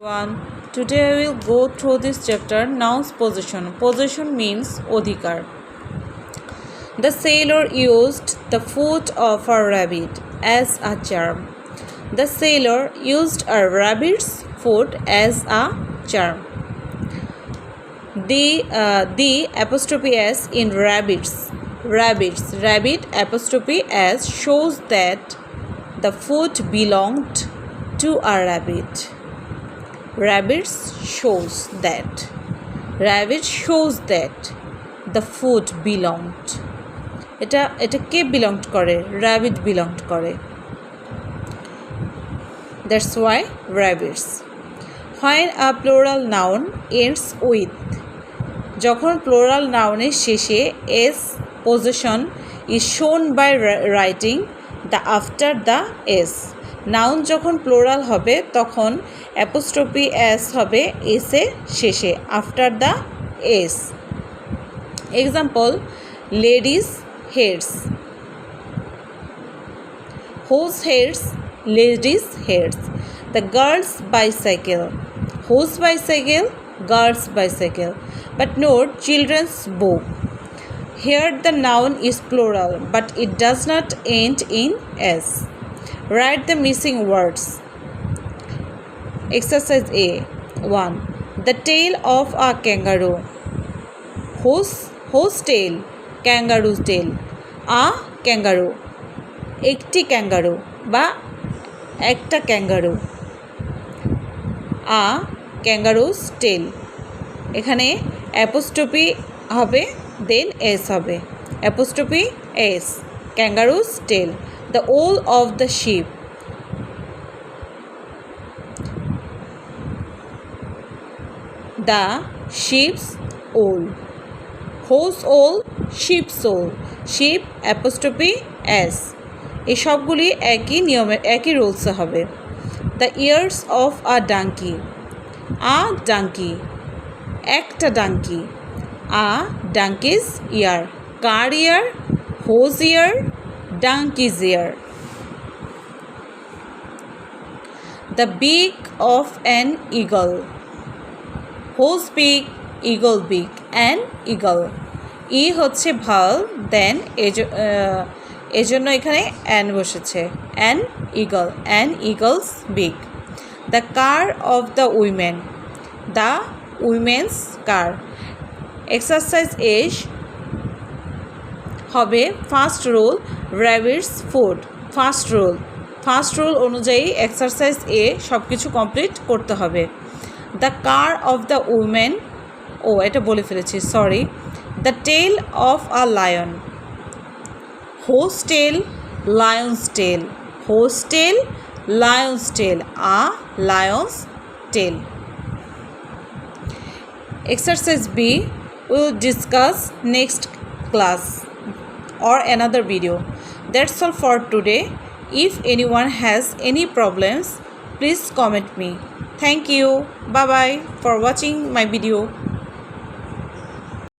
One. Today I will go through this chapter. Nouns possession. Possession means অধিকার. The sailor used the foot of a rabbit as a charm. The sailor used a rabbit's foot as a charm. The apostrophe s in rabbit apostrophe s shows that the foot belonged to a rabbit. Rabbit shows that the food belonged. এটা কে belonged করে? Rabbit belonged করে. That's why rabbits. When a plural noun ends with, যখন plural noun-এর শেষে s possession is shown by writing the after the s. Noun যখন plural হবে তখন apostrophe S হবে S এর শেষে after the S. Example, ladies hairs, whose hairs, ladies hairs. The girls bicycle, whose bicycle, girls bicycle. But note children's book. Here the noun is plural but it does not end in s. Write the missing words. Exercise A. 1. The tail of a kangaroo. Whose tail? Kangaroo's tail. A kangaroo. একটি kangaroo বা একটা kangaroo. A kangaroo's tail. এখানে apostrophe হবে, দেন S হবে। Apostrophe S, kangaroo's tail. The wool of the sheep. The sheep's wool. Whose wool? Sheep's wool. Sheep apostrophe s. এই সবগুলি একই নিয়মে একই রুলসে হবে। The ears of a donkey. A donkey. একটা donkey. A donkey's ear. Car ear? Whose ear? Donkey's ear. The beak of an eagle. Whose beak? Eagle beak. An eagle. ই হচ্ছে ভাল, দেন এজন্য এখানে অ্যান বসেছে। An eagle. An eagle's beak. The car of the women. The women's car. Exercise A হবে first rule rabbit's food. First rule অনুযায়ী exercise A সব কিছু complete করতে হবে। The car of the women, এটা বলে ফেলেছি, sorry. The tail of a lion. Whose tail? Lion's tail. Whose tail? Lion's tail. A lion's tail. Exercise B will discuss next class or another video. That's all for today. If anyone has any problems, please comment me. Thank you. Bye bye for watching my video.